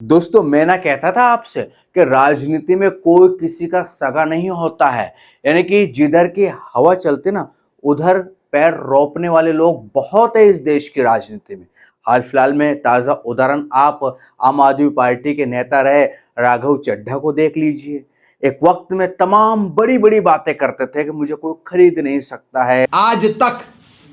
दोस्तों मैं ना कहता था आपसे कि राजनीति में कोई किसी का सगा नहीं होता है। यानी कि जिधर की हवा चलती ना उधर पैर रोपने वाले लोग बहुत है इस देश की राजनीति में। हाल फिलहाल में ताजा उदाहरण आप आम आदमी पार्टी के नेता रहे राघव चड्ढा को देख लीजिए। एक वक्त में तमाम बड़ी बड़ी बातें करते थे कि मुझे कोई खरीद नहीं सकता है। आज तक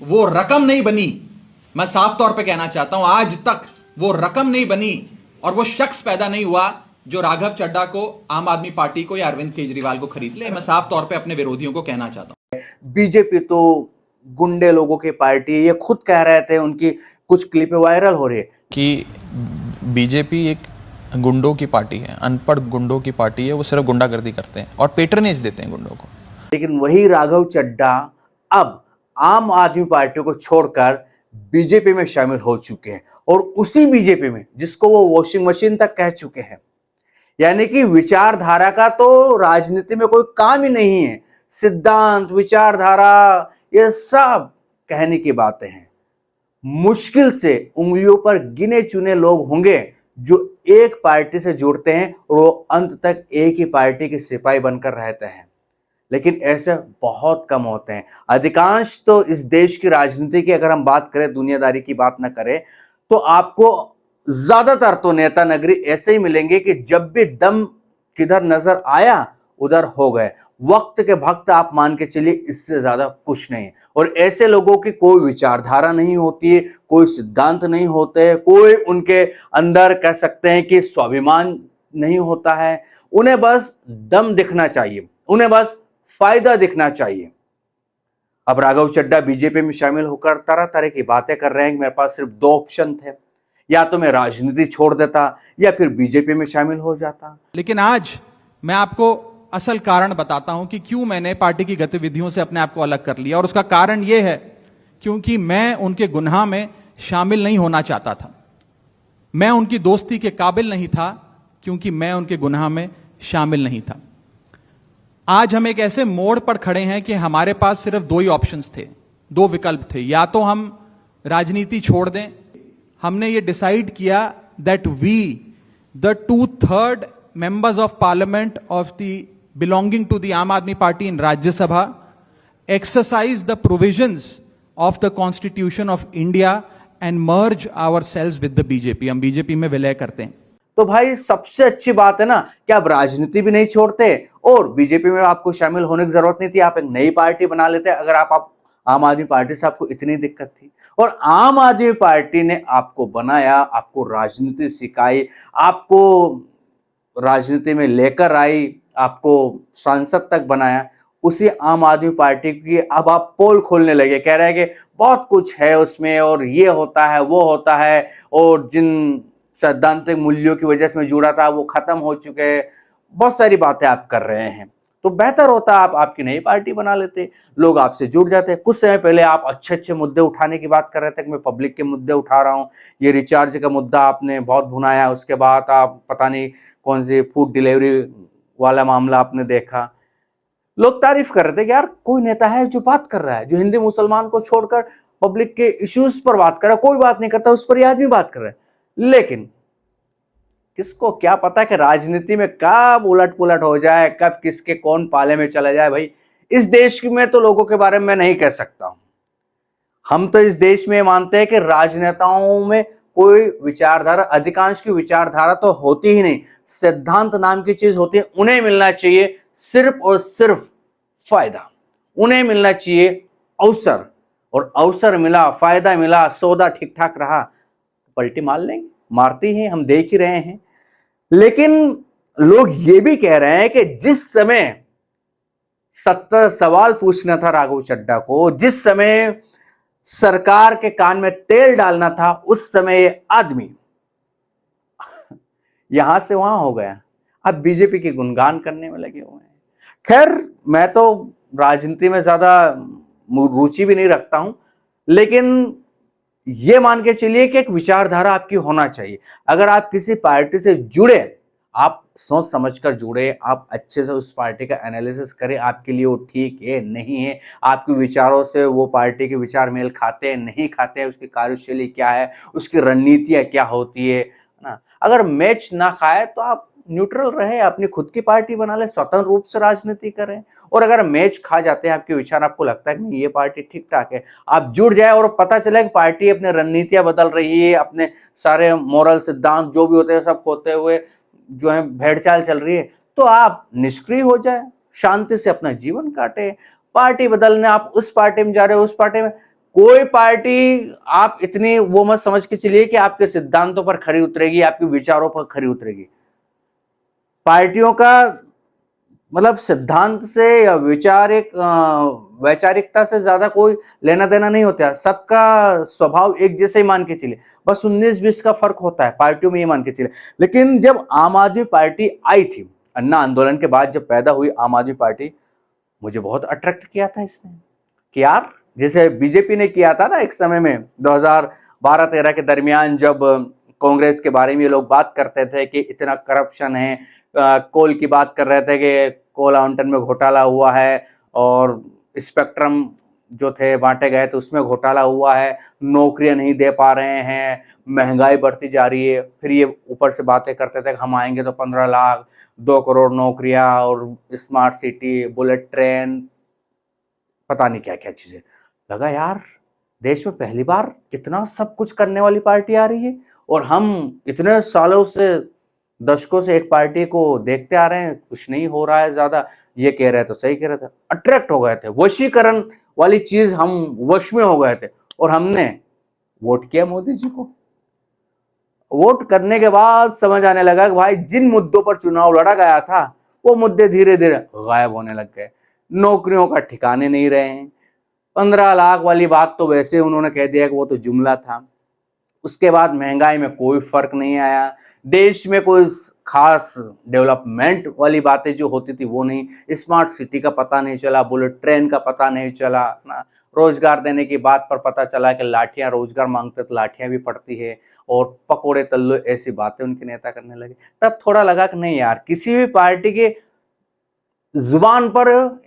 वो रकम नहीं बनी। मैं साफ तौर पे कहना चाहता हूं, आज तक वो रकम नहीं बनी और वो शख्स पैदा नहीं हुआ जो राघव चड्ढा को, आम आदमी पार्टी को या अरविंद केजरीवाल को खरीद ले। मैं साफ तौर पे अपने विरोधियों को कहना चाहता हूं। बीजेपी तो गुंडे लोगों की पार्टी है, ये खुद कह रहे थे, उनकी कुछ क्लिपें वायरल हो रही है कि बीजेपी एक गुंडों की पार्टी है, अनपढ़ गुंडों की पार्टी है। वो सिर्फ गुंडागर्दी करते हैं और पेट्रनेज देते हैं गुंडों को। लेकिन वही राघव चड्ढा अब आम आदमी पार्टी को छोड़कर बीजेपी में शामिल हो चुके हैं और उसी बीजेपी में जिसको वो वॉशिंग मशीन तक कह चुके हैं। यानी कि विचारधारा का तो राजनीति में कोई काम ही नहीं है। सिद्धांत, विचारधारा, ये सब कहने की बातें हैं। मुश्किल से उंगलियों पर गिने चुने लोग होंगे जो एक पार्टी से जुड़ते हैं और वो अंत तक एक ही पार्टी के सिपाही बनकर रहते हैं, लेकिन ऐसे बहुत कम होते हैं। अधिकांश तो इस देश की राजनीति की अगर हम बात करें, दुनियादारी की बात ना करें, तो आपको ज्यादातर तो नेता नगरी ऐसे ही मिलेंगे कि जब भी दम किधर नजर आया उधर हो गए। वक्त के भक्त आप मान के चलिए, इससे ज्यादा कुछ नहीं। और ऐसे लोगों की कोई विचारधारा नहीं होती है, कोई सिद्धांत नहीं होते, कोई उनके अंदर कह सकते हैं कि स्वाभिमान नहीं होता है। उन्हें बस दम दिखना चाहिए, उन्हें बस फायदा दिखना चाहिए। अब राघव चड्ढा बीजेपी में शामिल होकर तरह तरह की बातें कर रहे हैं कि मेरे पास सिर्फ दो ऑप्शन थे, या तो मैं राजनीति छोड़ देता या फिर बीजेपी में शामिल हो जाता। लेकिन आज मैं आपको असल कारण बताता हूं कि क्यों मैंने पार्टी की गतिविधियों से अपने आप को अलग कर लिया। और उसका कारण यह है क्योंकि मैं उनके गुनाह में शामिल नहीं होना चाहता था। मैं उनकी दोस्ती के काबिल नहीं था क्योंकि मैं उनके गुनाह में शामिल नहीं था। आज हम एक ऐसे मोड़ पर खड़े हैं कि हमारे पास सिर्फ दो ही ऑप्शंस थे, दो विकल्प थे। या तो हम राजनीति छोड़ दें। हमने ये डिसाइड किया that we the 2/3 members of parliament of the belonging to the Aam Aadmi Party in Rajya Sabha exercise the provisions of the Constitution of India and merge ourselves with the BJP। हम BJP में विलय करते हैं। तो भाई सबसे अच्छी बात है ना कि आप राजनीति भी नहीं छोड़ते और बीजेपी में आपको शामिल होने की जरूरत नहीं थी। आप एक नई पार्टी बना लेते अगर आप आम आदमी पार्टी से आपको इतनी दिक्कत थी। और आम आदमी पार्टी ने आपको बनाया, आपको राजनीति सिखाई, आपको राजनीति में लेकर आई, आपको सांसद तक बनाया। उसी आम आदमी पार्टी की अब आप पोल खोलने लगे, कह रहे हैं कि बहुत कुछ है उसमें और ये होता है वो होता है, और जिन सैद्धांतिक मूल्यों की वजह से मैं जुड़ा था वो खत्म हो चुके हैं। बहुत सारी बातें आप कर रहे हैं। तो बेहतर होता आप आपकी नई पार्टी बना लेते, लोग आपसे जुड़ जाते। कुछ समय पहले आप अच्छे अच्छे मुद्दे उठाने की बात कर रहे थे कि मैं पब्लिक के मुद्दे उठा रहा हूं, ये रिचार्ज का मुद्दा आपने बहुत भुनाया। उसके बाद आप पता नहीं कौन सी फूड डिलीवरी वाला मामला आपने देखा। लोग तारीफ कर रहे थे कि यार कोई नेता है जो बात कर रहा है, जो हिंदू मुसलमान को छोड़कर पब्लिक के इश्यूज पर बात कर रहा है। कोई बात नहीं करता, उस पर यह आदमी बात कर रहा है। लेकिन किसको क्या पता कि राजनीति में कब उलट पुलट हो जाए, कब किसके कौन पाले में चला जाए। भाई इस देश में तो लोगों के बारे में मैं नहीं कह सकता हूं। हम तो इस देश में मानते हैं कि राजनेताओं में कोई विचारधारा, अधिकांश की विचारधारा तो होती ही नहीं, सिद्धांत नाम की चीज होती है। उन्हें मिलना चाहिए सिर्फ और सिर्फ फायदा, उन्हें मिलना चाहिए अवसर, और अवसर मिला, फायदा मिला, सौदा ठीक ठाक रहा, पलटी मार लेंगे, मारती हैं, हम देख ही रहे हैं। लेकिन लोग ये भी कह रहे हैं कि जिस समय 70 सवाल पूछना था राघव चड्ढा को, जिस समय सरकार के कान में तेल डालना था, उस समय ये आदमी यहां से वहां हो गया। अब बीजेपी की गुणगान करने में लगे हुए हैं। खैर मैं तो राजनीति में ज्यादा रुचि भी नहीं रखता हूं, लेकिन ये मान के चलिए कि एक विचारधारा आपकी होना चाहिए। अगर आप किसी पार्टी से जुड़े, आप सोच समझकर जुड़े, आप अच्छे से उस पार्टी का एनालिसिस करें, आपके लिए वो ठीक है नहीं है, आपके विचारों से वो पार्टी के विचार मेल खाते हैं नहीं खाते हैं, उसकी कार्यशैली क्या है, उसकी रणनीतियां क्या होती है ना। अगर मैच ना खाए तो आप न्यूट्रल रहे, अपनी खुद की पार्टी बना ले, स्वतंत्र रूप से राजनीति करें। और अगर मैच खा जाते हैं आपके विचार, आपको लगता है कि नहीं ये पार्टी ठीक ठाक है, आप जुड़ जाए और पता चले कि पार्टी अपने रणनीतियां बदल रही है, अपने सारे मोरल सिद्धांत जो भी होते हैं सब खोते हुए जो है भेड़चाल चल रही है, तो आप निष्क्रिय हो जाए, शांति से अपना जीवन काटे। पार्टी बदलने आप उस पार्टी में जा रहे हो, उस पार्टी में, कोई पार्टी आप इतनी वो मत समझ के चलिए कि आपके सिद्धांतों पर खरी उतरेगी, आपके विचारों पर खरी उतरेगी। पार्टियों का मतलब सिद्धांत से या वैचारिकता से ज्यादा कोई लेना देना नहीं होता है। सबका स्वभाव एक जैसे ही मान के चलिए, बस 19-20 का फर्क होता है पार्टियों में, ये मान के चलिए। लेकिन जब आम आदमी पार्टी आई थी, अन्ना आंदोलन के बाद जब पैदा हुई आम आदमी पार्टी, मुझे बहुत अट्रैक्ट किया था इसने कि यार जैसे बीजेपी ने किया था ना एक समय में 2012-13 के दरमियान, जब कांग्रेस के बारे में ये लोग बात करते थे कि इतना करप्शन है, कोल की बात कर रहे थे कि कोल आवंटन में घोटाला हुआ है और स्पेक्ट्रम जो थे बांटे गए तो उसमें घोटाला हुआ है, नौकरियां नहीं दे पा रहे हैं, महंगाई बढ़ती जा रही है। फिर ये ऊपर से बातें करते थे कि हम आएंगे तो 15 लाख 2 करोड़ नौकरियां और स्मार्ट सिटी, बुलेट ट्रेन, पता नहीं क्या क्या चीजें। लगा यार देश में पहली बार इतना सब कुछ करने वाली पार्टी आ रही है, और हम इतने सालों से, दशकों से एक पार्टी को देखते आ रहे हैं, कुछ नहीं हो रहा है ज्यादा। ये कह रहे थे, सही कह रहे थे, अट्रैक्ट हो गए थे, वशीकरण वाली चीज, हम वश में हो गए थे और हमने वोट किया मोदी जी को। वोट करने के बाद समझ आने लगा कि भाई जिन मुद्दों पर चुनाव लड़ा गया था वो मुद्दे धीरे धीरे गायब होने लग गए। नौकरियों का ठिकाने नहीं रहे हैं। 15 लाख वाली बात तो वैसे उन्होंने कह दिया कि वो तो जुमला था। उसके बाद महंगाई में कोई फर्क नहीं आया, देश में कोई खास डेवलपमेंट वाली बातें जो होती थी वो नहीं, स्मार्ट सिटी का पता नहीं चला, बुलेट ट्रेन का पता नहीं चला ना, रोजगार देने की बात पर पता चला कि लाठियां रोजगार मांगते तो लाठियां भी पड़ती है, और पकोड़े तल्लो ऐसी बातें उनके नेता करने लगे। तब थोड़ा लगा कि नहीं यार, किसी भी पार्टी के जुबान पर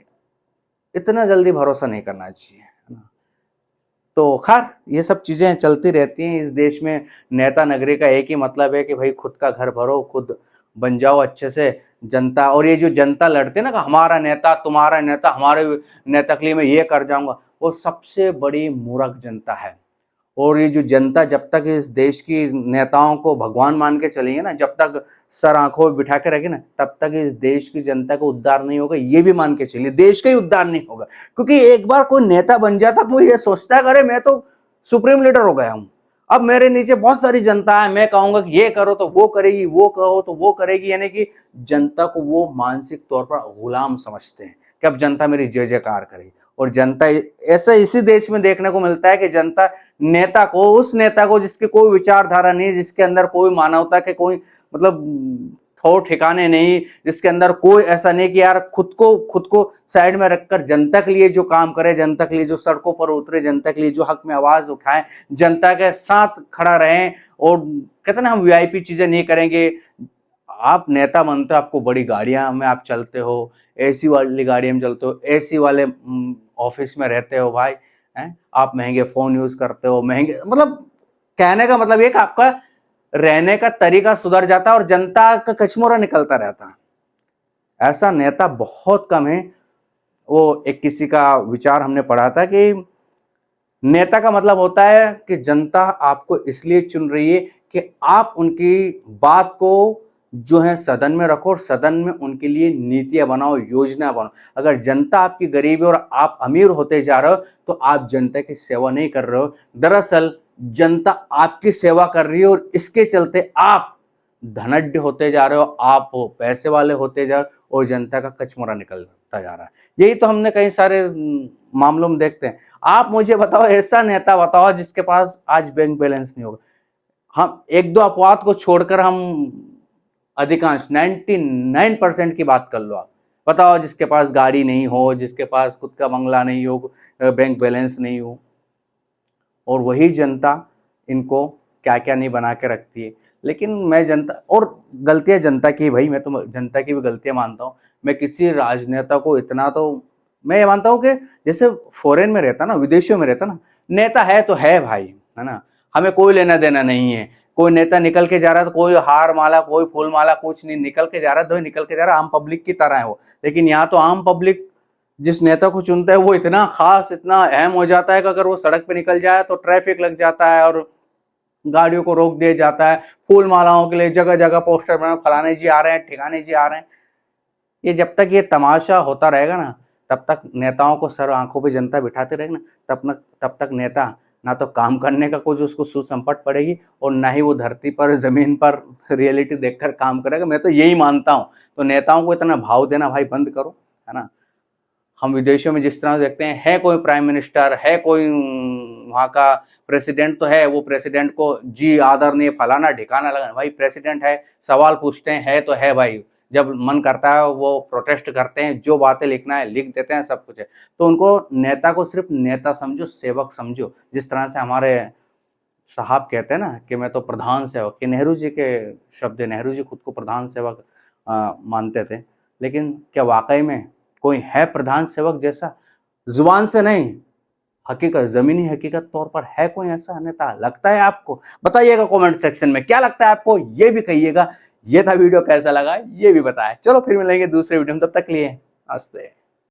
इतना जल्दी भरोसा नहीं करना चाहिए, है ना। तो खैर ये सब चीजें चलती रहती हैं इस देश में। नेता नगरी का एक ही मतलब है कि भाई खुद का घर भरो, खुद बन जाओ अच्छे से। जनता, और ये जो जनता लड़ते ना कि हमारा नेता, तुम्हारा नेता, हमारे नेता के लिए मैं ये कर जाऊंगा, वो सबसे बड़ी मूर्ख जनता है। और ये जो जनता जब तक इस देश की नेताओं को भगवान मान के चलेंगे ना, जब तक सर आंखों में बिठा के रखे ना, तब तक इस देश की जनता का उद्धार नहीं होगा। ये भी मान के चलिए, देश का ही उद्धार नहीं होगा। क्योंकि एक बार कोई नेता बन जाता तो वो ये सोचता है, अरे मैं तो सुप्रीम लीडर हो गया हूं, अब मेरे नीचे बहुत सारी जनता है, मैं कहूंगा कि ये करो तो वो करेगी, वो कहो तो वो करेगी। यानी कि जनता को वो मानसिक तौर पर गुलाम समझते हैं कि अब जनता मेरी जय जयकार करेगी। और जनता ऐसा इसी देश में देखने को मिलता है कि जनता नेता को, उस नेता को जिसकी कोई विचारधारा नहीं, जिसके अंदर कोई मानवता के कोई मतलब ठोर ठिकाने नहीं, जिसके अंदर कोई ऐसा नहीं कि यार खुद को साइड में रखकर जनता के लिए जो काम करे, जनता के लिए जो सड़कों पर उतरे, जनता के लिए जो हक में आवाज उठाएं, जनता के साथ खड़ा रहें। और कहते ना हम वीआईपी चीजें नहीं करेंगे। आप नेता बनते हो, आपको बड़ी गाड़ियां में आप चलते हो, एसी वाली गाड़ी में चलते हो, एसी वाले ऑफिस में रहते हो भाई, हैं, आप महंगे फोन यूज करते हो, महंगे, मतलब कहने का मतलब ये कि आपका रहने का तरीका सुधर जाता है और जनता का कचमोरा निकलता रहता है। ऐसा नेता बहुत कम है। वो एक किसी का विचार हमने पढ़ा था कि नेता का मतलब होता है कि जनता आपको इसलिए चुन रही है कि आप उनकी बात को जो है सदन में रखो और सदन में उनके लिए नीतियां बनाओ, योजना बनाओ। अगर जनता आपकी गरीब है और आप अमीर होते जा रहे हो तो आप जनता की सेवा नहीं कर रहे हो। दरअसल जनता आपकी सेवा कर रही है और इसके चलते आप धनाढ्य होते जा रहे हो, आप पैसे वाले होते जा रहे हो और जनता का कचमोरा निकलता जा रहा है। यही तो हमने कई सारे मामलों में देखते हैं। आप मुझे बताओ, ऐसा नेता बताओ जिसके पास आज बैंक बैलेंस नहीं होगा। हम एक दो अपवाद को छोड़कर हम अधिकांश 99% की बात कर लो। आप बताओ जिसके पास गाड़ी नहीं हो, जिसके पास खुद का बंगला नहीं हो, बैंक बैलेंस नहीं हो, और वही जनता इनको क्या क्या नहीं बना के रखती है। लेकिन मैं जनता, और गलतियां जनता की, भाई मैं तो जनता की भी गलतियां मानता हूँ। मैं किसी राजनेता को इतना तो मैं ये मानता हूँ कि जैसे फॉरेन में रहता ना, विदेशों में रहता ना, नेता है तो है भाई, है ना, हमें कोई लेना देना नहीं है, कोई नेता निकल के जा रहा है तो कोई हार माला, कोई फूल माला, कुछ नहीं, निकल के जा रहा है तो निकल के जा रहा है, आम पब्लिक की तरह है वो। लेकिन यहाँ तो आम पब्लिक जिस नेता को चुनता है वो इतना खास, इतना अहम हो जाता है कि अगर वो सड़क पे निकल जाए तो ट्रैफिक लग जाता है और गाड़ियों को रोक दिया जाता है, फूल मालाओं के लिए जगह जगह पोस्टर बना, फलाने जी आ रहे हैं, ठिकाने जी आ रहे हैं। ये जब तक ये तमाशा होता रहेगा ना, तब तक नेताओं को सर आंखों पे जनता बिठाते रहेगी ना, तब तक नेता ना तो काम करने का कुछ उसको सुसंपट पड़ेगी और ना ही वो धरती पर, जमीन पर रियलिटी देखकर काम करेगा। मैं तो यही मानता हूँ। तो नेताओं को इतना भाव देना भाई बंद करो, है ना। हम विदेशों में जिस तरह देखते हैं, है कोई प्राइम मिनिस्टर, है कोई वहाँ का प्रेसिडेंट, तो है वो प्रेसिडेंट को जी आदर नहीं, फलाना ढिकाना लगा, भाई प्रेसिडेंट है, सवाल पूछते हैं, है तो है भाई, जब मन करता है वो प्रोटेस्ट करते हैं, जो बातें लिखना है लिख देते हैं, सब कुछ है। तो उनको, नेता को सिर्फ नेता समझो, सेवक समझो। जिस तरह से हमारे साहब कहते हैं ना कि मैं तो प्रधान सेवक, कि नेहरू जी के शब्द, नेहरू जी खुद को प्रधान सेवक मानते थे। लेकिन क्या वाकई में कोई है प्रधान सेवक जैसा? जुबान से नहीं, हकीकत, जमीनी हकीकत तौर पर है कोई ऐसा नेता? लगता है आपको? बताइएगा कमेंट सेक्शन में, क्या लगता है आपको, ये भी कहिएगा। ये था वीडियो, कैसा लगा ये भी बताएं। चलो फिर मिलेंगे दूसरे वीडियो में, तब तक के लिए नमस्ते।